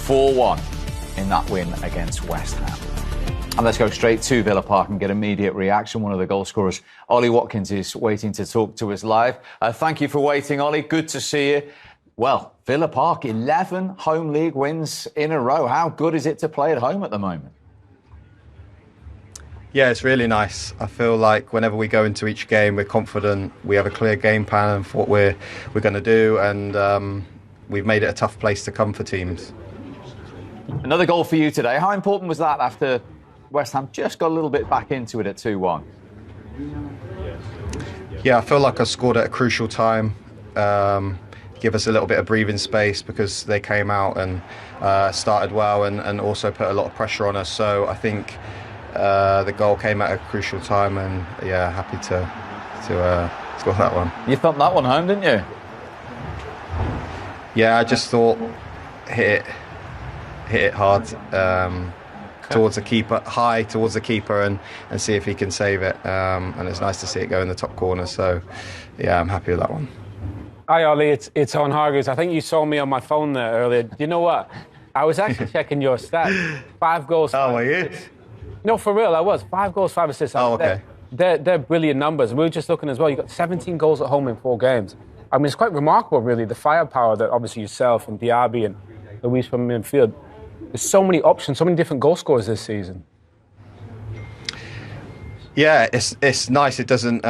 4-1 in that win against West Ham. And let's go straight to Villa Park and get immediate reaction. One of the goal scorers, Ollie Watkins, is waiting to talk to us live. Thank you for waiting, Ollie. Good to see you. Well, Villa Park, 11 home league wins in a row. How good is it to play at home at the moment? Yeah, it's really nice. I feel like whenever we go into each game, we're confident. We have a clear game plan of what we're going to do, and we've made it a tough place to come for teams. Another goal for you today. How important was that after West Ham just got a little bit back into it at 2-1? Yeah, I feel like I scored at a crucial time. Give us a little bit of breathing space because they came out and started well and also put a lot of pressure on us. So I think the goal came at a crucial time, and yeah, happy to score that one. You thumped that one home, didn't you? Yeah, I just thought hit it hard towards the keeper, high towards the keeper, and see if he can save it. And it's nice to see it go in the top corner. So yeah, I'm happy with that one. Hi Ollie, it's Owen Hargreaves. I think you saw me on my phone there earlier. You know what? I was actually checking your stats. 5 goals. 5 assists. No, for real, I was. 5 goals, 5 assists. Oh, okay. They're brilliant numbers. And we were just looking as well. You got 17 goals at home in 4 games. I mean, it's quite remarkable, really, the firepower that obviously yourself and Diaby and Luis from midfield. There's so many options, so many different goal scorers this season. Yeah, it's nice. It doesn't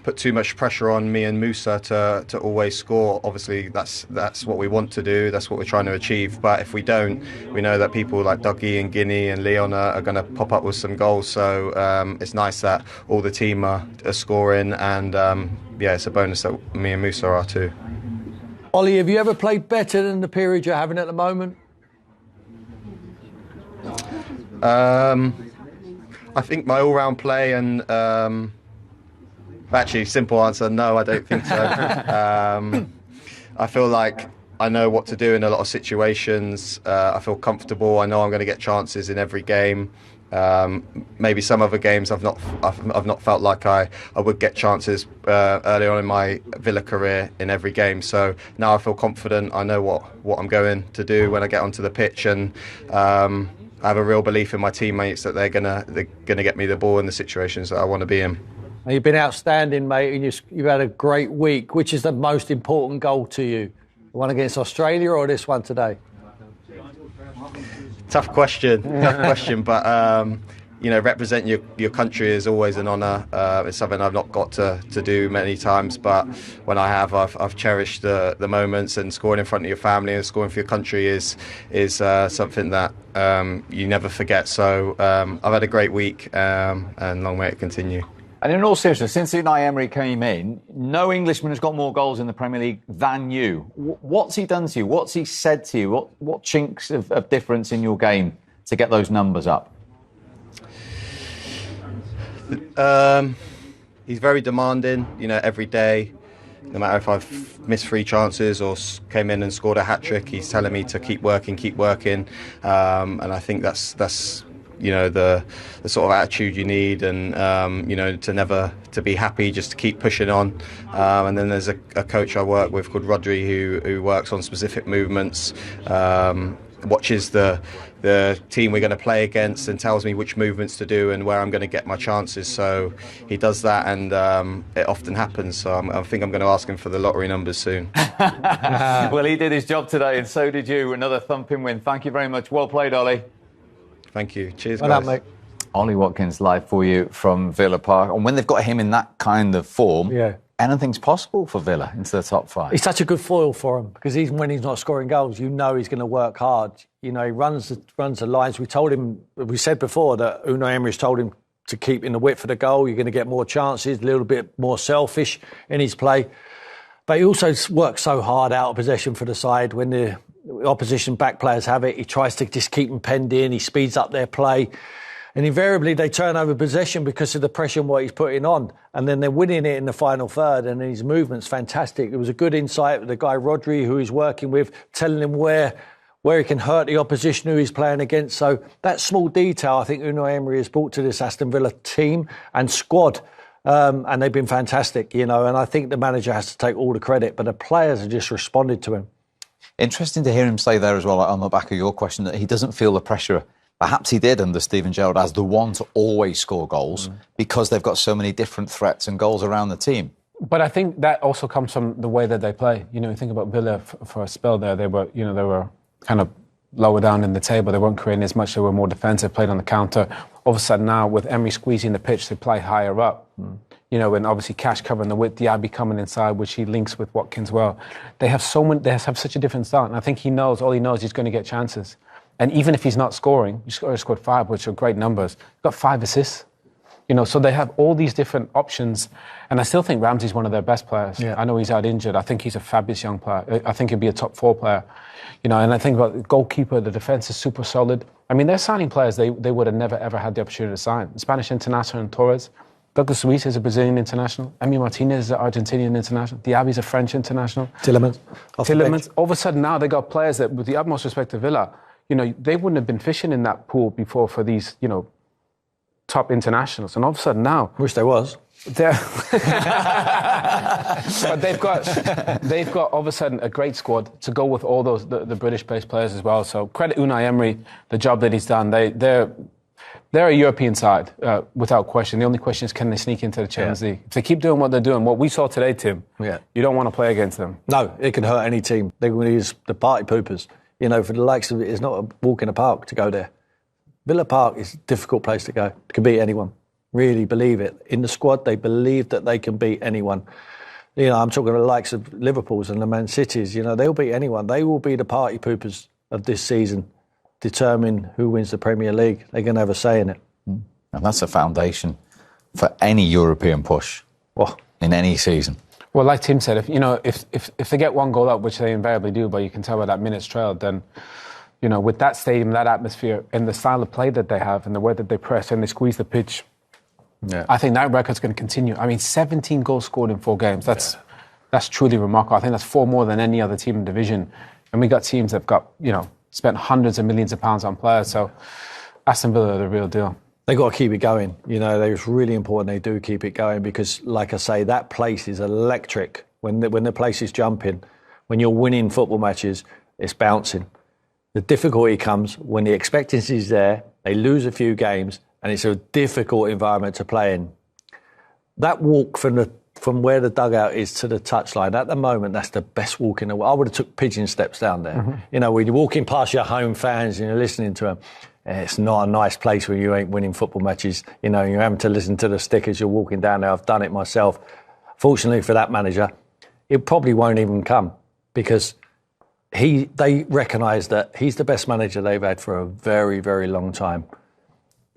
put too much pressure on me and Musa to always score. Obviously, that's what we want to do. That's what we're trying to achieve. But if we don't, we know that people like Dougie and Guinea and Leon are going to pop up with some goals. So it's nice that all the team are scoring, and yeah, it's a bonus that me and Musa are too. Ollie, have you ever played better than the period you're having at the moment? I think my all-round play and actually, simple answer, no, I don't think so. I feel like I know what to do in a lot of situations. I feel comfortable. I know I'm going to get chances in every game. Maybe some other games I've not felt like I would get chances early on in my Villa career in every game. So now I feel confident. I know what I'm going to do when I get onto the pitch, and I have a real belief in my teammates that they're gonna get me the ball in the situations that I want to be in. You've been outstanding, mate, and you've had a great week. Which is the most important goal to you? The one against Australia or this one today? Tough question, but represent your country is always an honour. It's something I've not got to do many times, but when I have, I've cherished the moments, and scoring in front of your family and scoring for your country is something that you never forget. So I've had a great week, and long may it continue. And in all seriousness, since Unai Emery came in, no Englishman has got more goals in the Premier League than you. What's he done to you? What's he said to you? What chinks of difference in your game to get those numbers up? He's very demanding, every day. No matter if I've missed 3 chances or came in and scored a hat-trick, he's telling me to keep working. And I think that's the sort of attitude you need, and to be happy, just to keep pushing on. And then there's a coach I work with called Rodri who works on specific movements, watches the team we're going to play against and tells me which movements to do and where I'm going to get my chances. So he does that, and it often happens. So I think I'm going to ask him for the lottery numbers soon. Well, he did his job today, and so did you. Another thumping win. Thank you very much. Well played, Ollie. Thank you. Cheers, well guys. done, mate. Ollie Watkins live for you from Villa Park. And when they've got him in that kind of form, anything's possible for Villa into the top 5. He's such a good foil for him, because even when he's not scoring goals, he's going to work hard. He runs the lines. We said before that Unai Emery's told him to keep in the width for the goal. You're going to get more chances, a little bit more selfish in his play. But he also works so hard out of possession for the side. When the opposition back players have it, he tries to just keep them penned in. He speeds up their play. And invariably, they turn over possession because of the pressure and what he's putting on. And then they're winning it in the final third, and his movement's fantastic. It was a good insight with the guy, Rodri, who he's working with, telling him where he can hurt the opposition who he's playing against. So that small detail, I think Unai Emery has brought to this Aston Villa team and squad. And they've been fantastic, and I think the manager has to take all the credit, but the players have just responded to him. Interesting to hear him say there as well, on the back of your question, that he doesn't feel the pressure. Perhaps he did under Steven Gerrard as the one to always score goals because they've got so many different threats and goals around the team. But I think that also comes from the way that they play. You know, you think about Villa for a spell there. They were kind of lower down in the table. They weren't creating as much. They were more defensive, played on the counter. All of a sudden now, with Emery squeezing the pitch, they play higher up. You know, and obviously Cash covering the width, Diaby coming inside, which he links with Watkins well. They have such a different style. And I think all he knows he's going to get chances. And even if he's not scoring, he's scored 5, which are great numbers. He's got 5 assists. You know, so they have all these different options. And I still think Ramsey's one of their best players. Yeah. I know he's out injured. I think he's a fabulous young player. I think he'd be a top 4 player. You know, and I think about the goalkeeper, the defence is super solid. I mean, they're signing players they would have never, ever had the opportunity to sign. Spanish international and Torres. Douglas Luiz is a Brazilian international. Emi Martinez is an Argentinian international. Diaby's a French international. Tillemans. All of a sudden now they got players that, with the utmost respect to Villa, you know, they wouldn't have been fishing in that pool before for these, you know, top internationals. And all of a sudden now... Wish there was. But they've got all of a sudden a great squad to go with all those the British-based players as well. So credit Unai Emery, the job that he's done. They're a European side, without question. The only question is, can they sneak into the Champions League? If they keep doing what they're doing, what we saw today, Tim, you don't want to play against them. No, it can hurt any team. They're going to use the party poopers. You know, for the likes of it, it's not a walk in the park to go there. Villa Park is a difficult place to go. It can beat anyone. Really believe it. In the squad, they believe that they can beat anyone. You know, I'm talking about the likes of Liverpool's and the Man Cities. You know, they'll beat anyone. They will be the party poopers of this season. Determine who wins the Premier League. They're going to have a say in it. And that's a foundation for any European push in any season. Well, like Tim said, if they get one goal up, which they invariably do, but you can tell by that minutes trail, then, you know, with that stadium, that atmosphere, and the style of play that they have, and the way that they press and they squeeze the pitch, I think that record's going to continue. I mean, 17 goals scored in 4 games. That's truly remarkable. I think that's 4 more than any other team in the division. And we got teams that've got, you know, spent hundreds of millions of pounds on players. So Aston Villa are the real deal. They've got to keep it going. You know, it's really important they do keep it going because, like I say, that place is electric. When the place is jumping, when you're winning football matches, it's bouncing. The difficulty comes when the expectancy is there, they lose a few games, and it's a difficult environment to play in. That walk from where the dugout is to the touchline, at the moment, that's the best walk in the world. I would have took pigeon steps down there. Mm-hmm. You know, when you're walking past your home fans and you're listening to them, it's not a nice place when you ain't winning football matches. You know, you're having to listen to the stickers, you're walking down there. I've done it myself. Fortunately for that manager, it probably won't even come because they recognise that he's the best manager they've had for a very, very long time.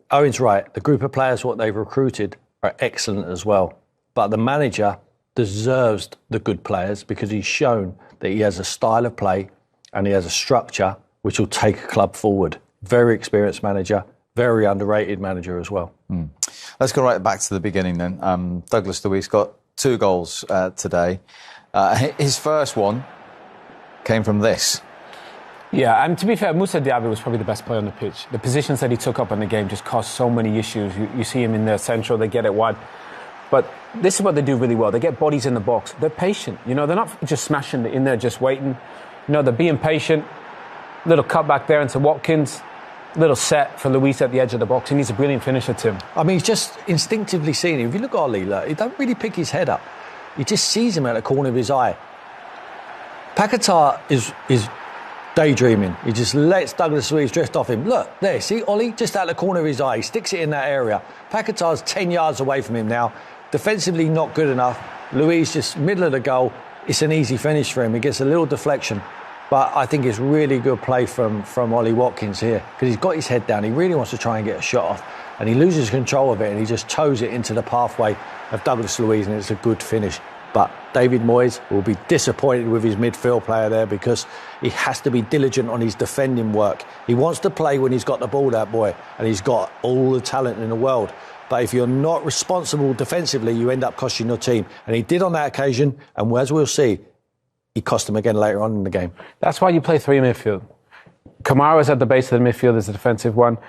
Owen's right. The group of players, what they've recruited, are excellent as well. But the manager deserves the good players because he's shown that he has a style of play and he has a structure which will take a club forward. Very experienced manager, very underrated manager as well. Let's go right back to the beginning then. Douglas Luiz got 2 goals today. His first one came from this. Yeah, and to be fair, Moussa Diaby was probably the best player on the pitch. The positions that he took up in the game just caused so many issues. You see him in the central, they get it wide. But this is what they do really well. They get bodies in the box. They're patient. You know, they're not just smashing it in there, just waiting. You know, they're being patient. Little cut back there into Watkins. Little set for Luiz at the edge of the box. And he's a brilliant finisher, Tim. I mean, he's just instinctively seeing him. If you look at Ollie, he don't really pick his head up. He just sees him at the corner of his eye. Paquetá is daydreaming. He just lets Douglas Luiz drift off him. Look, there, see Ollie? Just out the corner of his eye. He sticks it in that area. Paquetá's 10 yards away from him now. Defensively not good enough. Luiz just middle of the goal. It's an easy finish for him. He gets a little deflection. But I think it's really good play from Ollie Watkins here because he's got his head down. He really wants to try and get a shot off. And he loses control of it and he just toes it into the pathway of Douglas Luiz and it's a good finish. But David Moyes will be disappointed with his midfield player there because he has to be diligent on his defending work. He wants to play when he's got the ball, that boy, and he's got all the talent in the world. But if you're not responsible defensively, you end up costing your team. And he did on that occasion, and as we'll see, he cost him again later on in the game. That's why you play 3 midfield. Kamara's at the base of the midfield as a defensive one.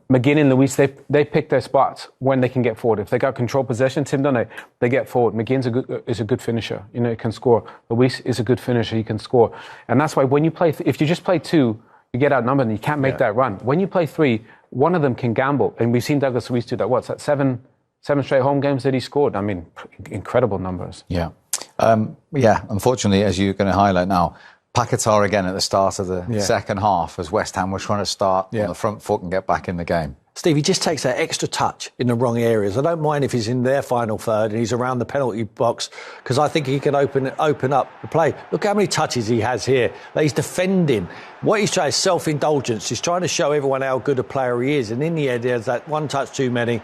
McGinn and Luis, they pick their spots when they can get forward. If they got control possession, Tim done it, they get forward. McGinn's is a good finisher. You know, he can score. Luis is a good finisher. He can score. And that's why when you play, if you just play two, you get outnumbered and you can't make that run. When you play three, one of them can gamble. And we've seen Douglas Luis do that. What's that? Seven straight home games that he scored. I mean, incredible numbers. Yeah. Unfortunately, as you're going to highlight now, Paquetá again at the start of the second half as West Ham were trying to start on the front foot and get back in the game. Steve, he just takes that extra touch in the wrong areas. I don't mind if he's in their final third and he's around the penalty box, because I think he can open up the play. Look how many touches he has here. That he's defending. What he's trying is self-indulgence. He's trying to show everyone how good a player he is. And in the end, there's that one touch too many.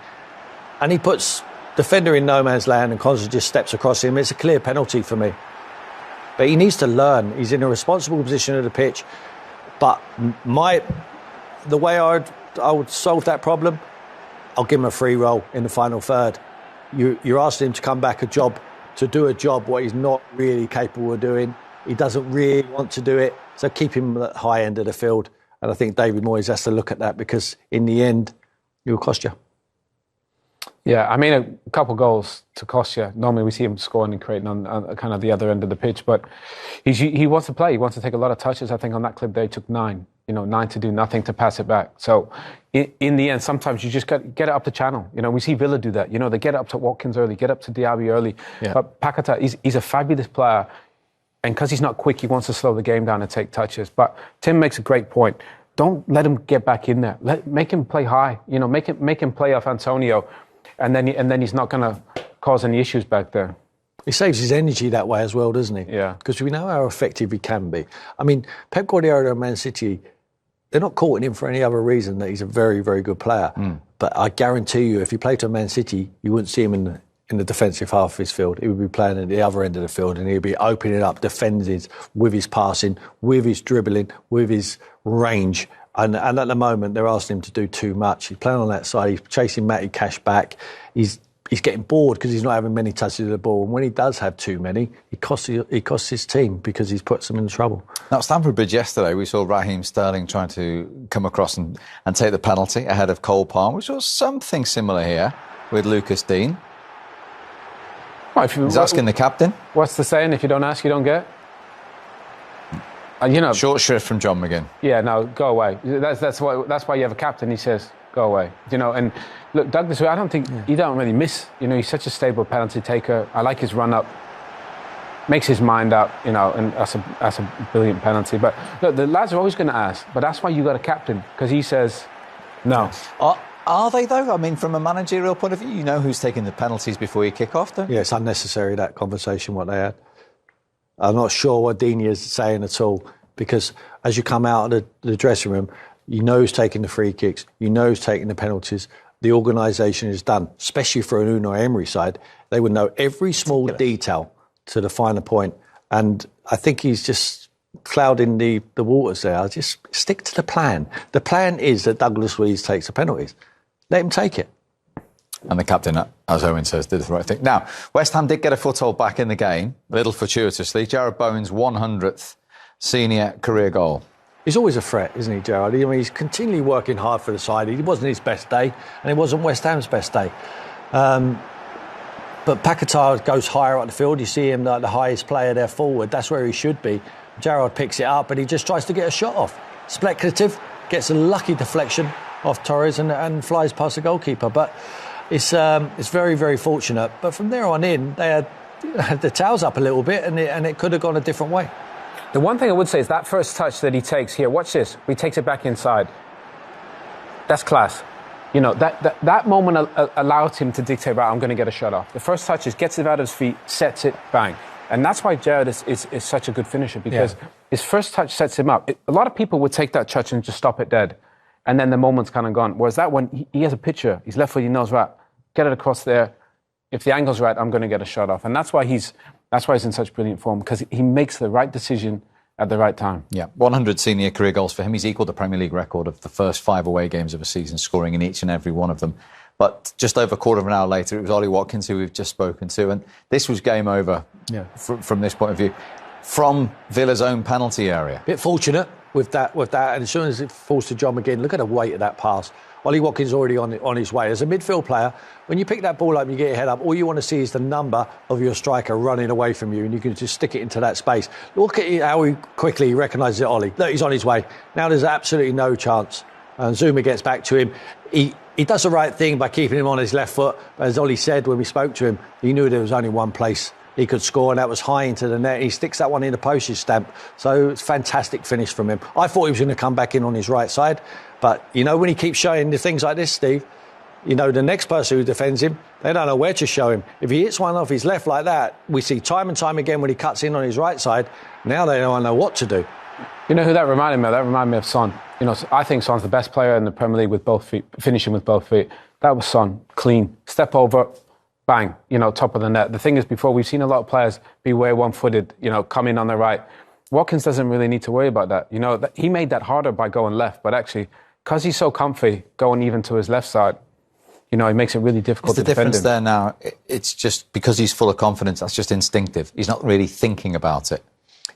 And he puts defender in no man's land and constantly just steps across him. It's a clear penalty for me. But he needs to learn. He's in a responsible position of the pitch. But the way I would solve that problem, I'll give him a free roll in the final third. You're asking him to come back to do a job what he's not really capable of doing. He doesn't really want to do it. So keep him at the high end of the field. And I think David Moyes has to look at that, because in the end, it will cost you. Yeah, I mean, a couple goals to cost you. Normally we see him scoring and creating on kind of the other end of the pitch, but he wants to play. He wants to take a lot of touches. I think on that clip they took 9. 9 to do nothing, to pass it back. So in the end, sometimes you just got to get it up the channel. We see Villa do that. They get up to Watkins early, get up to Diaby early. Yeah. But Paquetá, he's a fabulous player, and because he's not quick, he wants to slow the game down and take touches. But Tim makes a great point. Don't let him get back in there. Make him play high. Make him play off Antonio. And then he's not going to cause any issues back there. He saves his energy that way as well, doesn't he? Yeah. Because we know how effective he can be. I mean, Pep Guardiola and Man City, they're not courting him for any other reason that he's a very, very good player. But I guarantee you, if he played to Man City, you wouldn't see him in the defensive half of his field. He would be playing at the other end of the field, and he'd be opening up defenders with his passing, with his dribbling, with his range. And at the moment, they're asking him to do too much. He's playing on that side. He's chasing Matty Cash back. He's getting bored because he's not having many touches of the ball. And when he does have too many, he costs his team, because he's puts them in trouble. Now, at Stamford Bridge yesterday, we saw Raheem Sterling trying to come across and take the penalty ahead of Cole Palmer. We saw something similar here with Lucas Dean. Well, he's asking the captain. What's the saying? If you don't ask, you don't get. Short shrift from John McGinn. Yeah, no, go away. That's why you have a captain. He says, go away. And look, Douglas, I don't think he don't really miss. He's such a stable penalty taker. I like his run up. Makes his mind up. And that's a brilliant penalty. But look, the lads are always going to ask. But that's why you got a captain, because he says no. Are they though? I mean, from a managerial point of view, you know who's taking the penalties before you kick off, don't you? Yeah, it's unnecessary, that conversation what they had. I'm not sure what Dini is saying at all, because as you come out of the dressing room, you know who's taking the free kicks, you know who's taking the penalties. The organisation is done, especially for an Unai Emery side. They would know every small detail to the finer point. And I think he's just clouding the waters there. I'll just stick to the plan. The plan is that Douglas Luiz takes the penalties. Let him take it. And the captain, as Owen says, did the right thing. Now, West Ham did get a foothold back in the game, a little fortuitously. Jarrod Bowen's 100th senior career goal. He's always a threat, isn't he, Gerard? I mean, he's continually working hard for the side. It wasn't his best day, and it wasn't West Ham's best day. But Paquetá goes higher up the field. You see him like the highest player there forward. That's where he should be. Jarrod picks it up, and he just tries to get a shot off. Speculative, gets a lucky deflection off Torres and flies past the goalkeeper. But it's very, very fortunate. But from there on in, they had the towels up a little bit, and it could have gone a different way. The one thing I would say is that first touch that he takes here, watch this, he takes it back inside. That's class. That moment allowed him to dictate, right, I'm going to get a shot off. The first touch is gets it out of his feet, sets it, bang. And that's why Jarrod is such a good finisher, because his first touch sets him up. A lot of people would take that touch and just stop it dead, and then the moment's kind of gone. Whereas that one, he has a picture. He's left foot, he knows, right, get it across there. If the angle's right, I'm going to get a shot off. And that's why he's in such brilliant form, because he makes the right decision at the right time. Yeah, 100 senior career goals for him. He's equalled the Premier League record of the first 5 away games of a season, scoring in each and every one of them. But just over a quarter of an hour later, it was Ollie Watkins who we've just spoken to, and this was game over from this point of view. From Villa's own penalty area. Bit fortunate. with that, and as soon as it falls to John McGinn, look at the weight of that pass. Ollie Watkins already on his way. As a midfield player, when you pick that ball up and you get your head up, all you want to see is the number of your striker running away from you, and you can just stick it into that space. Look at how quickly he recognises it, Ollie. Look, he's on his way. Now there's absolutely no chance. And Zuma gets back to him. He does the right thing by keeping him on his left foot. As Ollie said when we spoke to him, he knew there was only one place he could score, and that was high into the net. He sticks that one in the postage stamp. So it's a fantastic finish from him. I thought he was going to come back in on his right side. But, when he keeps showing the things like this, Steve, the next person who defends him, they don't know where to show him. If he hits one off his left like that, we see time and time again when he cuts in on his right side, now they don't know what to do. You know who that reminded me of? That reminded me of Son. I think Son's the best player in the Premier League with both feet, finishing with both feet. That was Son. Clean. Step over, bang, top of the net. The thing is, before, we've seen a lot of players be way one-footed, come in on the right. Watkins doesn't really need to worry about that. He made that harder by going left, but actually, because he's so comfy going even to his left side, it makes it really difficult to defend him. Is the difference there now? It's just because he's full of confidence, that's just instinctive. He's not really thinking about it.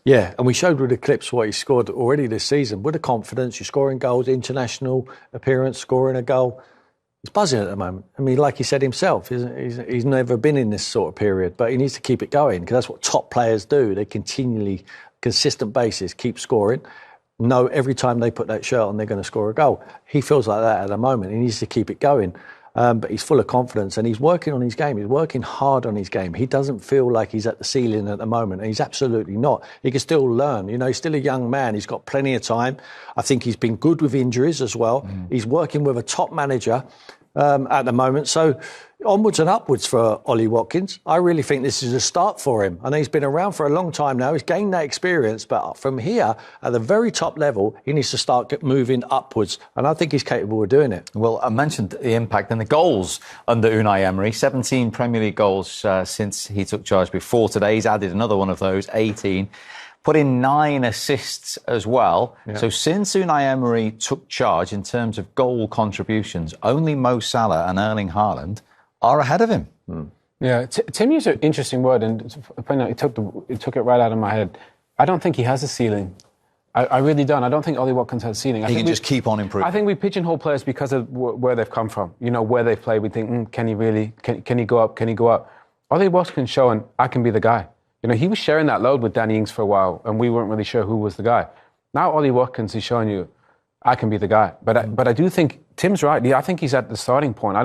Yeah, and we showed with the clips what he scored already this season. With the confidence, you're scoring goals, international appearance, scoring a goal. He's buzzing at the moment. I mean, like he said himself, he's never been in this sort of period, but he needs to keep it going because that's what top players do. They continually, consistent basis, keep scoring. Know every time they put that shirt on, they're going to score a goal. He feels like that at the moment. He needs to keep it going. But he's full of confidence and he's working on his game. He's working hard on his game. He doesn't feel like he's at the ceiling at the moment. And he's absolutely not. He can still learn. He's still a young man. He's got plenty of time. I think he's been good with injuries as well. He's working with a top manager at the moment. So onwards and upwards for Ollie Watkins. I really think this is a start for him. I know he's been around for a long time now. He's gained that experience. But from here, at the very top level, he needs to start moving upwards. And I think he's capable of doing it. Well, I mentioned the impact and the goals under Unai Emery. 17 Premier League goals since he took charge before today. He's added another one of those, 18. Put in 9 assists as well. Yeah. So since Unai Emery took charge in terms of goal contributions, only Mo Salah and Erling Haaland are ahead of him. Yeah, Tim used an interesting word, and it took it right out of my head. I don't think he has a ceiling. I really don't. I don't think Ollie Watkins has a ceiling. He can just keep on improving. I think we pigeonhole players because of where they've come from. Where they've played. We think, can he really? Can he go up? Can he go up? Ollie Watkins showing, I can be the guy. He was sharing that load with Danny Ings for a while, and we weren't really sure who was the guy. Now Ollie Watkins is showing you, I can be the guy. But I do think Tim's right. I think he's at the starting point. I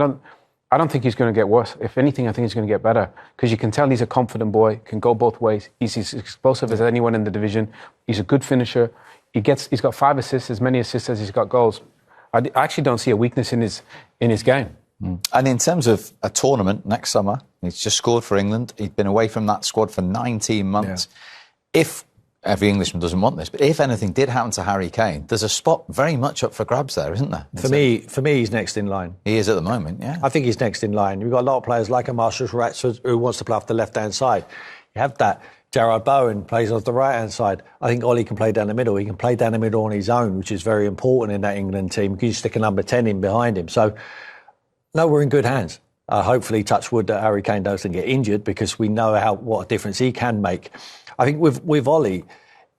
don't think he's going to get worse. If anything, I think he's going to get better because you can tell he's a confident boy, can go both ways. He's as explosive as anyone in the division. He's a good finisher. He's got 5 assists, as many assists as he's got goals. I actually don't see a weakness in his game. And in terms of a tournament next summer, he's just scored for England. He's been away from that squad for 19 months. Yeah. If every Englishman doesn't want this, but if anything did happen to Harry Kane, there's a spot very much up for grabs there, isn't there? For me, he's next in line. He is at the moment, yeah. I think he's next in line. You've got a lot of players like a Marshall Rashford who wants to play off the left-hand side. You have that. Jarrod Bowen plays off the right-hand side. I think Ollie can play down the middle. He can play down the middle on his own, which is very important in that England team because you stick a number 10 in behind him. So, no, we're in good hands. Hopefully, touch wood, that Harry Kane doesn't get injured because we know what a difference he can make. I think with Ollie,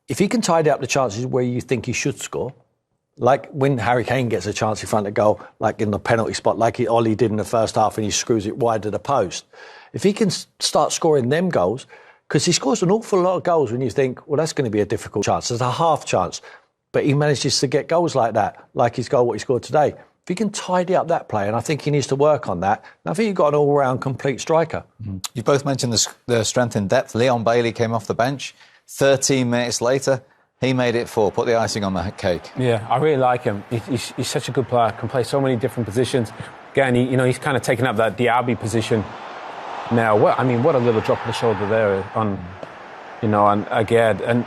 if he can tidy up the chances where you think he should score, like when Harry Kane gets a chance in front of goal, like in the penalty spot, like Ollie did in the first half and he screws it wide to the post, if he can start scoring them goals, because he scores an awful lot of goals when you think, well, that's going to be a difficult chance. There's a half chance. But he manages to get goals like that, like his goal, what he scored today. If he can tidy up that play, and I think he needs to work on that, and I think you've got an all-round complete striker. You both mentioned the strength in depth. Leon Bailey came off the bench. 13 minutes later, he made it 4, put the icing on the cake. Yeah, I really like him. He's such a good player, can play so many different positions. Again, he's kind of taken up that Diaby position now. What a little drop of the shoulder there on Agad. And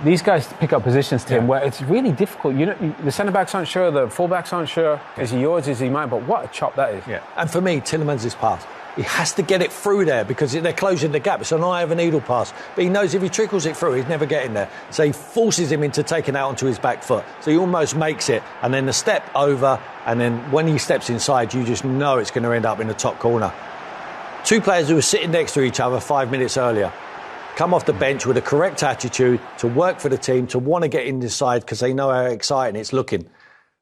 these guys pick up positions to him where it's really difficult. The centre-backs aren't sure, the full-backs aren't sure. Is he yours, is he mine? But what a chop that is. Yeah. And for me, Tielemans' pass. He has to get it through there because they're closing the gap. It's an eye of a needle pass. But he knows if he trickles it through, he's never getting there. So he forces him into taking it out onto his back foot. So he almost makes it. And then the step over. And then when he steps inside, you just know it's going to end up in the top corner. 2 players who were sitting next to each other 5 minutes earlier. come off the bench with the correct attitude to work for the team, to want to get in this side because they know how exciting it's looking.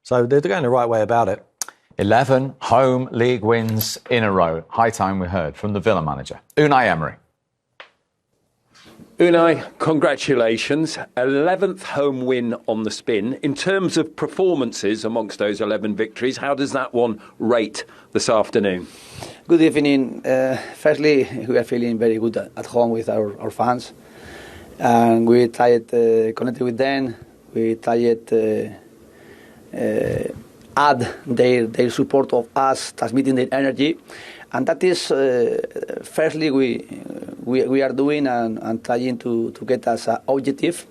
So they're going the right way about it. 11 home league wins in a row. High time we heard from the Villa manager, Unai Emery. Unai, congratulations. 11th home win on the spin. In terms of performances amongst those 11 victories, how does that one rate this afternoon? Good evening. Firstly, we are feeling very good at home with our fans. And we tried connecting with them. We tried add their support of us, transmitting their energy. And that is, firstly, we are doing and trying to get us an objective.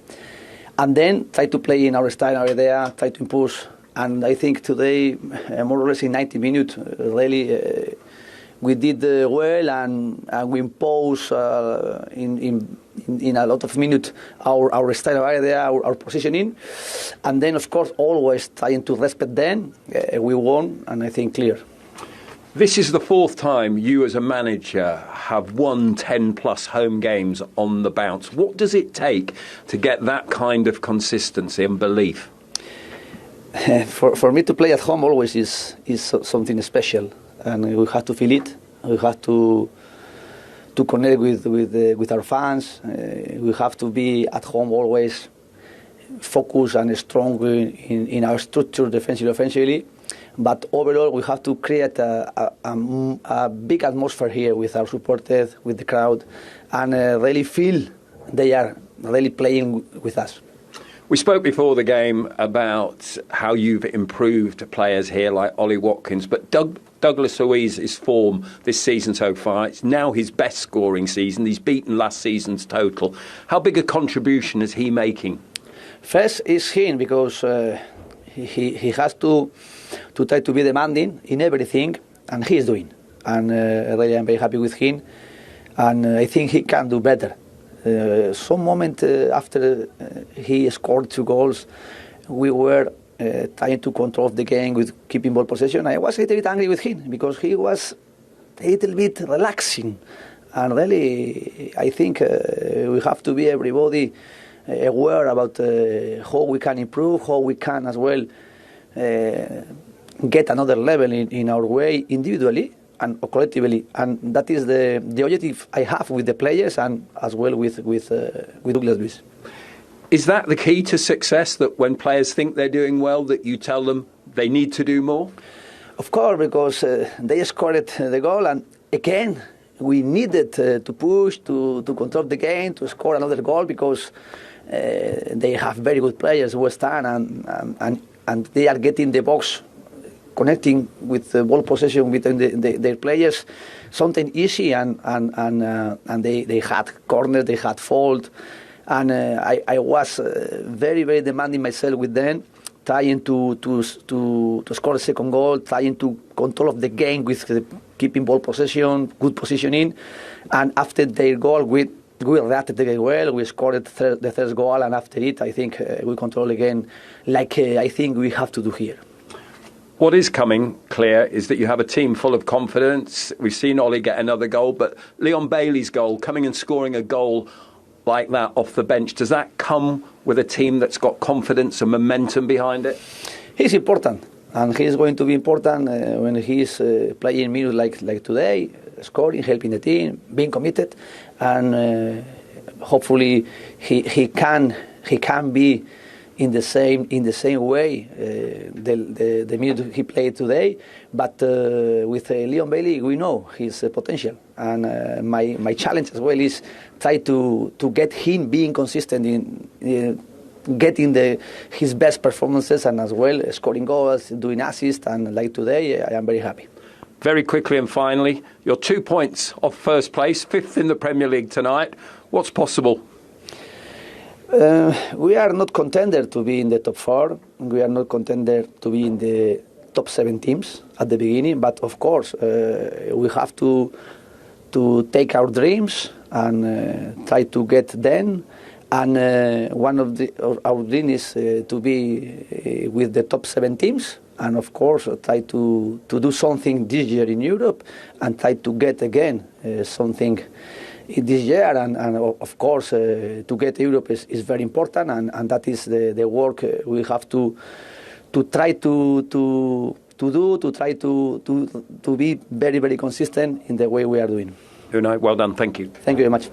And then try to play in our style, our idea, try to push. And I think today, more or less in 90 minutes, really, we did well and we imposed in a lot of minutes our style, our idea, our positioning. And then, of course, always trying to respect them. We won, and I think clear. This is the fourth time you as a manager have won 10-plus home games on the bounce. What does it take to get that kind of consistency and belief? For me to play at home always is something special, and we have to feel it. We have to connect with our fans. We have to be at home always focused and strong in our structure, defensively, offensively. But overall, we have to create a big atmosphere here with our supporters, with the crowd, and really feel they are really playing with us. We spoke before the game about how you've improved players here like Ollie Watkins, but Douglas Luiz's form this season so far, it's now his best scoring season. He's beaten last season's total. How big a contribution is he making? First is him, because he has to try to be demanding in everything, and he is doing. And really I'm very happy with him, and I think he can do better. Some moment after he scored 2 goals, we were trying to control the game with keeping ball possession. I was a little bit angry with him because he was a little bit relaxing. And really, I think we have to be everybody aware about how we can improve, how we can as well get another level in our way individually and collectively, and that is the objective I have with the players and as well with Douglas Luiz. Is that the key to success, that when players think they're doing well, that you tell them they need to do more? Of course, because they scored the goal, and again we needed to push, to control the game, to score another goal, because they have very good players, West Ham, and they are getting the box, connecting with the ball possession between their players, something easy, and they had corners, they had fault, and I was very, very demanding myself with them, trying to score a second goal, trying to control of the game with keeping ball possession, good positioning, and after their goal, we reacted very well. We scored the third goal, and after it, I think we control again, like I think we have to do here. What is coming clear is that you have a team full of confidence. We've seen Ollie get another goal, but Leon Bailey's goal, coming and scoring a goal like that off the bench, does that come with a team that's got confidence and momentum behind it? He's important, and he's going to be important when he's playing minutes like today, scoring, helping the team, being committed, and hopefully he can be in the same way the minute he played today. But with Leon Bailey, we know his potential, and my challenge as well is try to get him being consistent in getting his best performances, and as well scoring goals, doing assists, and like today, I am very happy. Very quickly and finally, you're 2 points off first place, 5th in the Premier League tonight. What's possible? We are not contender to be in the top 4. We are not contender to be in the top 7 teams at the beginning. But of course, we have to take our dreams and try to get them. And one of our dreams is to be with the top 7 teams. And of course, try to do something this year in Europe, and try to get again something this year, and of course to get Europe is very important, and that is the work we have to try to try to be very, very consistent in the way we are doing. Unai, well done. Thank you. Thank you very much.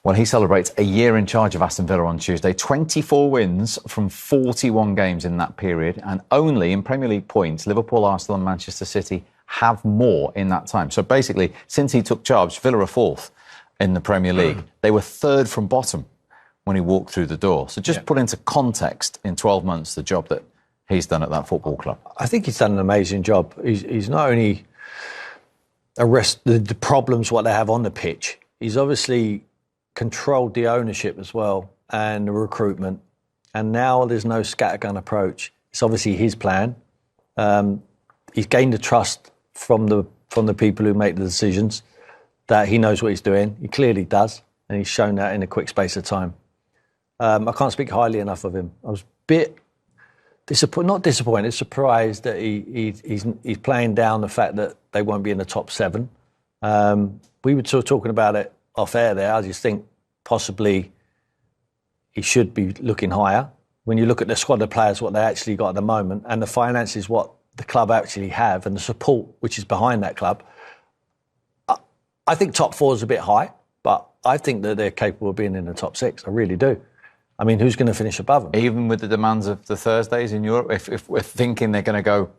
Well, he celebrates a year in charge of Aston Villa on Tuesday. 24 wins from 41 games in that period. And only in Premier League points, Liverpool, Arsenal and Manchester City have more in that time. So basically, since he took charge, Villa are fourth in the Premier League. They were third from bottom when he walked through the door. So just put into context, in 12 months, the job that he's done at that football club. I think he's done an amazing job. He's not only arrested the problems what they have on the pitch, he's obviously controlled the ownership as well and the recruitment. And now there's no scattergun approach. It's obviously his plan. He's gained the trust from the people who make the decisions that he knows what he's doing. He clearly does, and he's shown that in a quick space of time. I can't speak highly enough of him. I was a bit not disappointed, surprised that he's playing down the fact that they won't be in the top 7. We were sort of talking about it off air there. I just think possibly he should be looking higher. When you look at the squad of players, what they actually got at the moment, and the finances, what the club actually have, and the support which is behind that club, I think top 4 is a bit high, but I think that they're capable of being in the top 6. I really do. I mean, who's going to finish above them? Even with the demands of the Thursdays in Europe, if we're thinking they're going to go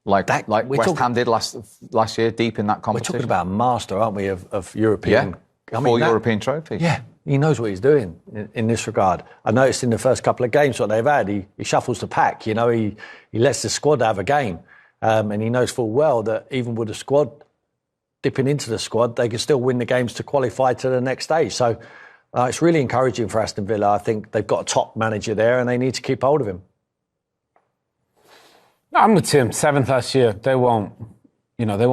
like West Ham did last year, deep in that competition. We're talking about a master, aren't we, of European... Yeah, 4 European trophies. Yeah, he knows what he's doing in this regard. I noticed in the first couple of games what they've had, he shuffles the pack. You know, he lets the squad have a game. And he knows full well that even with the squad dipping into the squad, they can still win the games to qualify to the next stage. So it's really encouraging for Aston Villa. I think they've got a top manager there and they need to keep hold of him. I'm with Tim. 7th last year. They won't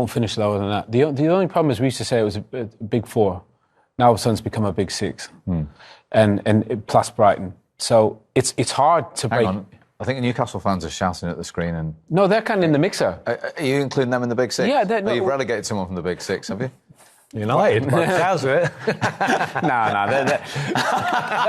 finish lower than that. The only problem is we used to say it was a big 4. Now all of a sudden it's become a big 6. And plus Brighton. So it's hard to break. Hang on. I think the Newcastle fans are shouting at the screen. And no, they're kind of in the mixer. Are you including them in the big 6? Yeah. You've relegated someone from the big 6, have you? United, by the sounds of it. No, they'll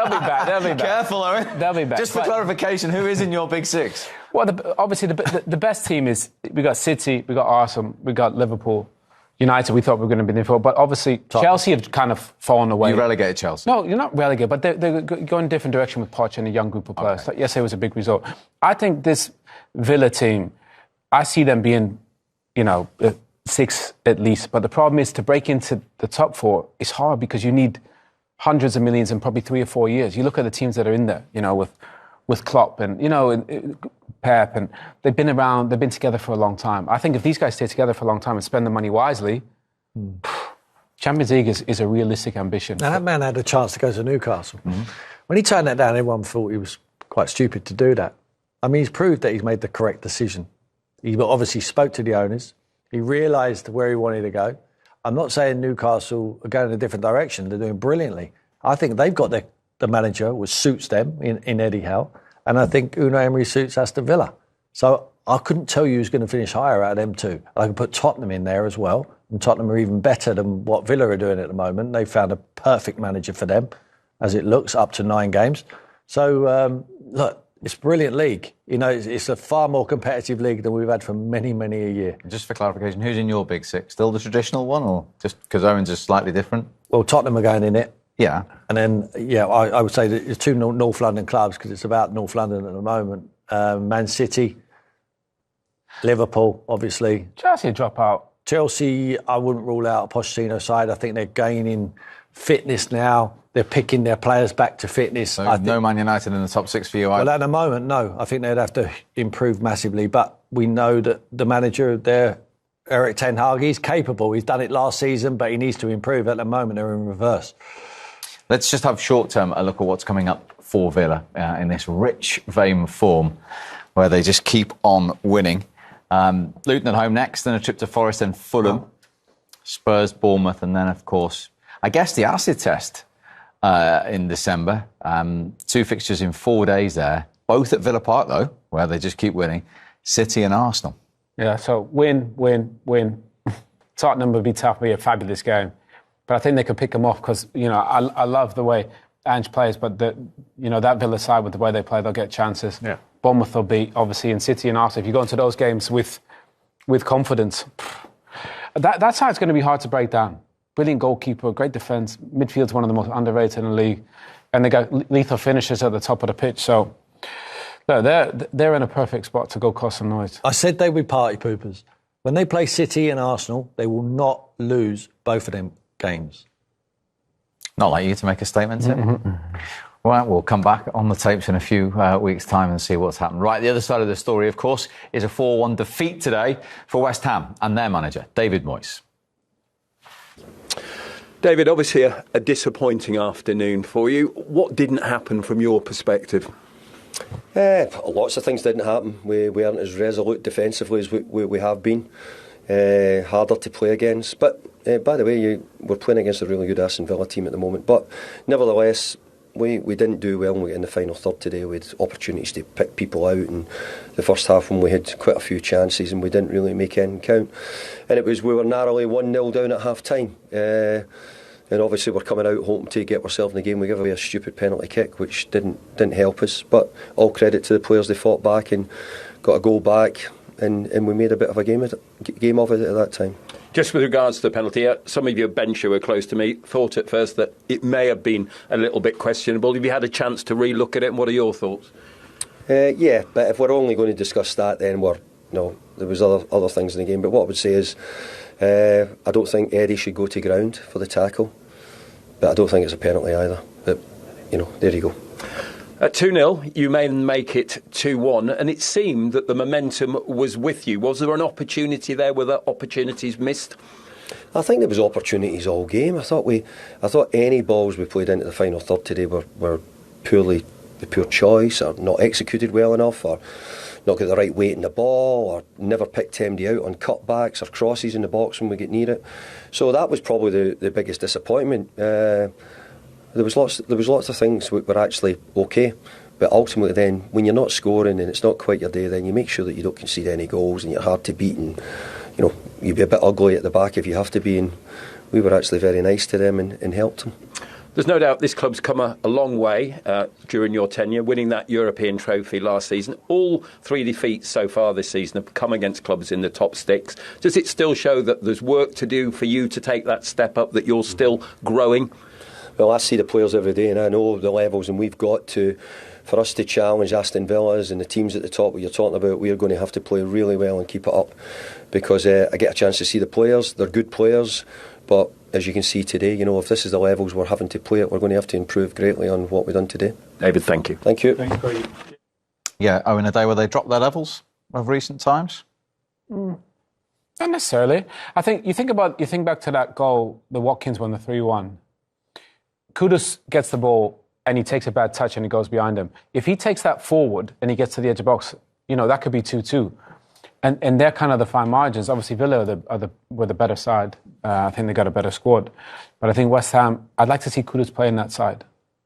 be back. They'll be back. Careful, Owen. They'll be back. Just for clarification, who is in your big 6? Well, obviously the best team is, we got City, we got Arsenal, we got Liverpool. United, we thought we were going to be there for, but obviously Chelsea have kind of fallen away. You relegated Chelsea? No, you're not relegated, but they're going a different direction with Poch and a young group of players. Okay. So yesterday was a big result. I think this Villa team, I see them being, 6 at least. But the problem is to break into the top 4 is hard because you need hundreds of millions in probably 3 or 4 years. You look at the teams that are in there, with Klopp and, Pep, and they've been around, they've been together for a long time. I think if these guys stay together for a long time and spend the money wisely, Champions League is a realistic ambition. Now, that man had a chance to go to Newcastle. Mm-hmm. When he turned that down, everyone thought he was quite stupid to do that. I mean, he's proved that he's made the correct decision. He obviously spoke to the owners. He realised where he wanted to go. I'm not saying Newcastle are going in a different direction. They're doing brilliantly. I think they've got the manager which suits them in Eddie Howe. And I think Unai Emery suits Aston Villa. So I couldn't tell you who's going to finish higher out of them two. I can put Tottenham in there as well. And Tottenham are even better than what Villa are doing at the moment. They found a perfect manager for them, as it looks, up to 9 games. So, look, it's a brilliant league. It's a far more competitive league than we've had for many, many a year. Just for clarification, who's in your big 6? Still the traditional one, or just because Owen's is slightly different? Well, Tottenham are going in it. Yeah. And then, I would say that there's 2 North London clubs because it's about North London at the moment. Man City, Liverpool, obviously. Chelsea drop out. Chelsea, I wouldn't rule out a Pochettino side. I think they're gaining fitness now. They're picking their players back to fitness. So no Man United in the top 6 for you either? Well, at the moment, no. I think they'd have to improve massively. But we know that the manager there, Erik ten Hag, he's capable. He's done it last season, but he needs to improve. At the moment, they're in reverse. Let's just have short-term a look at what's coming up for Villa in this rich vein form where they just keep on winning. Luton at home next, then a trip to Forest and Fulham, Spurs, Bournemouth, and then, of course, I guess the acid test in December. 2 fixtures in 4 days there, both at Villa Park, though, where they just keep winning, City and Arsenal. Yeah, so win. Tottenham would be tough, be a fabulous game. but I think they can pick him off because, I love the way Ange plays, but that Villa side with the way they play, they'll get chances. Yeah. Bournemouth will be, obviously, in City and Arsenal. If you go into those games with confidence, that side's going to be hard to break down. Brilliant goalkeeper, great defence. Midfield's one of the most underrated in the league. And they got lethal finishers at the top of the pitch. So no, they're in a perfect spot to go cause some noise. I said they would be party poopers. When they play City and Arsenal, they will not lose both of them games. Not like you to make a statement, Tim. Mm-hmm. Well, we'll come back on the tapes in a few weeks' time and see what's happened. Right, the other side of the story, of course, is a 4-1 defeat today for West Ham and their manager, David Moyes. David, obviously a disappointing afternoon for you. What didn't happen from your perspective? Lots of things didn't happen. We weren't as resolute defensively as we have been. Harder to play against. But by the way, we're playing against a really good Aston Villa team at the moment. But nevertheless, we didn't do well in the final third today. We had opportunities to pick people out, and the first half when we had quite a few chances and we didn't really make any count. And we were narrowly 1-0 down at half time. And obviously we're coming out hoping to get ourselves in the game. We gave away a stupid penalty kick which didn't help us. But all credit to the players, they fought back and got a goal back, and we made a bit of a game of it at that time. Just with regards to the penalty, some of your bench who were close to me thought at first that it may have been a little bit questionable. Have you had a chance to re-look at it, and what are your thoughts? Yeah, but if we're only going to discuss that, then there was other things in the game. But what I would say is, I don't think Eddie should go to ground for the tackle, but I don't think it's a penalty either. But there you go. At 2-0, you may make it 2-1, and it seemed that the momentum was with you. Was there an opportunity there? Were there opportunities missed? I think there was opportunities all game. I thought any balls we played into the final third today were poor choice, or not executed well enough, or not got the right weight in the ball, or never picked MD out on cutbacks or crosses in the box when we get near it. So that was probably the biggest disappointment. There was lots of things that were actually okay, but ultimately then when you're not scoring and it's not quite your day, then you make sure that you don't concede any goals and you're hard to beat, and you'd be a bit ugly at the back if you have to be, and we were actually very nice to them and helped them. There's no doubt this club's come a long way during your tenure, winning that European trophy last season. All 3 defeats so far this season have come against clubs in the top 6. Does it still show that there's work to do for you to take that step up, that you're still growing? Well, I see the players every day, and I know the levels, and we've got to, for us to challenge Aston Villas and the teams at the top that you're talking about, we're going to have to play really well and keep it up, because I get a chance to see the players. They're good players, but as you can see today, if this is the levels we're having to play at, we're going to have to improve greatly on what we've done today. David, thank you. Thank you. Thanks, Craig. Yeah, in a day where they dropped their levels of recent times? Not necessarily. I think you think back to that goal, the Watkins one, the 3-1. Kudus gets the ball and he takes a bad touch and he goes behind him. If he takes that forward and he gets to the edge of the box, that could be 2-2. And they're kind of the fine margins. Obviously, Villa were the better side. I think they got a better squad. But I think West Ham, I'd like to see Kudus play in that side,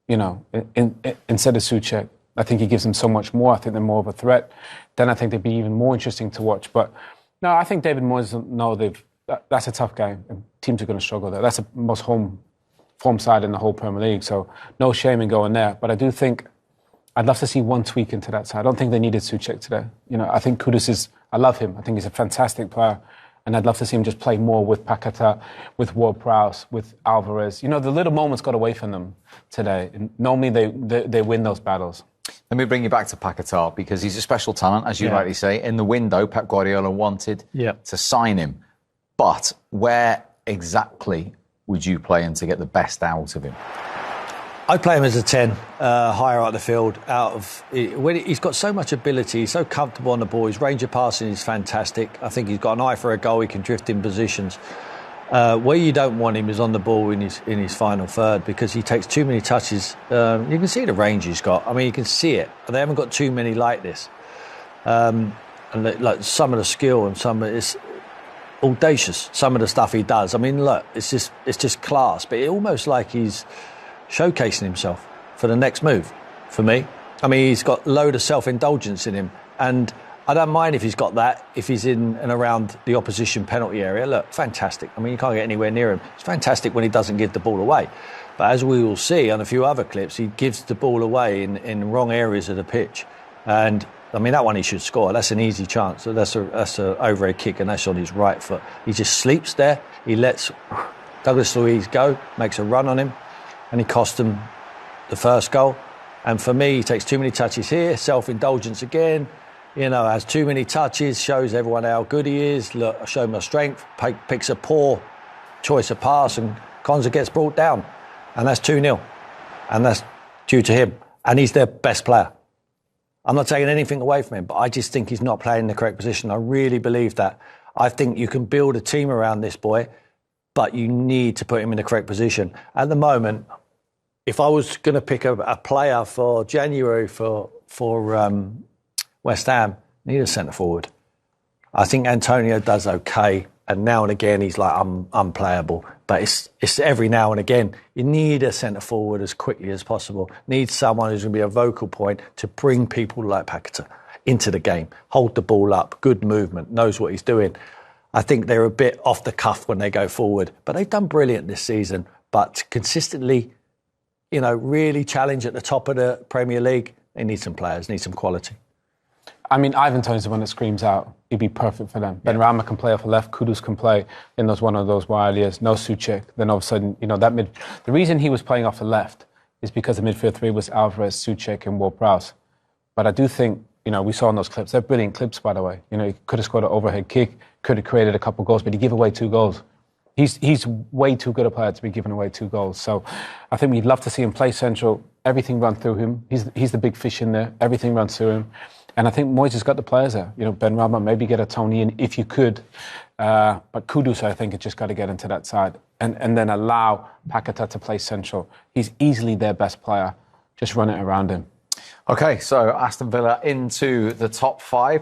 instead of Souček. I think he gives them so much more. I think they're more of a threat. Then I think they'd be even more interesting to watch. But no, I think David Moyes that's a tough game. Teams are going to struggle there. That's the most home side in the whole Premier League. So no shame in going there. But I do think I'd love to see one tweak into that side. I don't think they needed Souček today. I think Kudus I love him. I think he's a fantastic player. And I'd love to see him just play more with Paquetá, with Ward-Prowse, with Alvarez. The little moments got away from them today. And normally they win those battles. Let me bring you back to Paquetá, because he's a special talent, as you rightly say. In the window, Pep Guardiola wanted to sign him. But where exactly would you play him to get the best out of him? I'd play him as a 10, higher out the field. He's got so much ability, he's so comfortable on the ball. His range of passing is fantastic. I think he's got an eye for a goal. He can drift in positions. Where you don't want him is on the ball in his final third, because he takes too many touches. You can see the range he's got. I mean, you can see it. They haven't got too many like this. And like some of the skill and some of it's audacious. Some of the stuff he does. I mean, look, it's just class. But it's almost like he's showcasing himself for the next move, for me. I mean, he's got a load of self-indulgence in him, and I don't mind if he's got that, if he's in and around the opposition penalty area. Look, fantastic. I mean, you can't get anywhere near him. It's fantastic when he doesn't give the ball away. But as we will see on a few other clips, he gives the ball away in wrong areas of the pitch. And, I mean, that one he should score. That's an easy chance. That's a overhead kick, and that's on his right foot. He just sleeps there. He lets Douglas Luiz go, makes a run on him, and he cost him the first goal. And for me, he takes too many touches here, self-indulgence again. You know, has too many touches, shows everyone how good he is. Look, show my strength, picks a poor choice of pass, and Konsa gets brought down. And that's 2-0. And that's due to him. And he's their best player. I'm not taking anything away from him, but I just think he's not playing in the correct position. I really believe that. I think you can build a team around this boy, but you need to put him in the correct position. At the moment, if I was going to pick a player for January for West Ham, need a centre forward. I think Antonio does okay, and now and again he's like unplayable. But it's every now and again you need a centre forward as quickly as possible. Need someone who's going to be a vocal point to bring people like Paquetá into the game, hold the ball up, good movement, knows what he's doing. I think they're a bit off the cuff when they go forward, but they've done brilliant this season. But consistently, you know, really challenge at the top of the Premier League. They need some players, need some quality. I mean, Ivan Toney's the one that screams out. He'd be perfect for them. Ben Rama can play off the left. Kudus can play in one of those wide areas. No Souček. Then all of a sudden, you know, the reason he was playing off the left is because the midfield three was Alvarez, Souček and Ward-Prowse. But I do think, you know, we saw in those clips, they're brilliant clips, by the way. You know, he could have scored an overhead kick, could have created a couple of goals, but he gave away 2 goals. He's way too good a player to be giving away 2 goals. So I think we'd love to see him play central, everything run through him. He's the big fish in there, everything runs through him. And I think Moyes has got the players there. You know, Ben Rama, maybe get a Tony in if you could. But Kudus, I think, has just got to get into that side. And then allow Paquetá to play central. He's easily their best player. Just run it around him. OK, so Aston Villa into the top 5.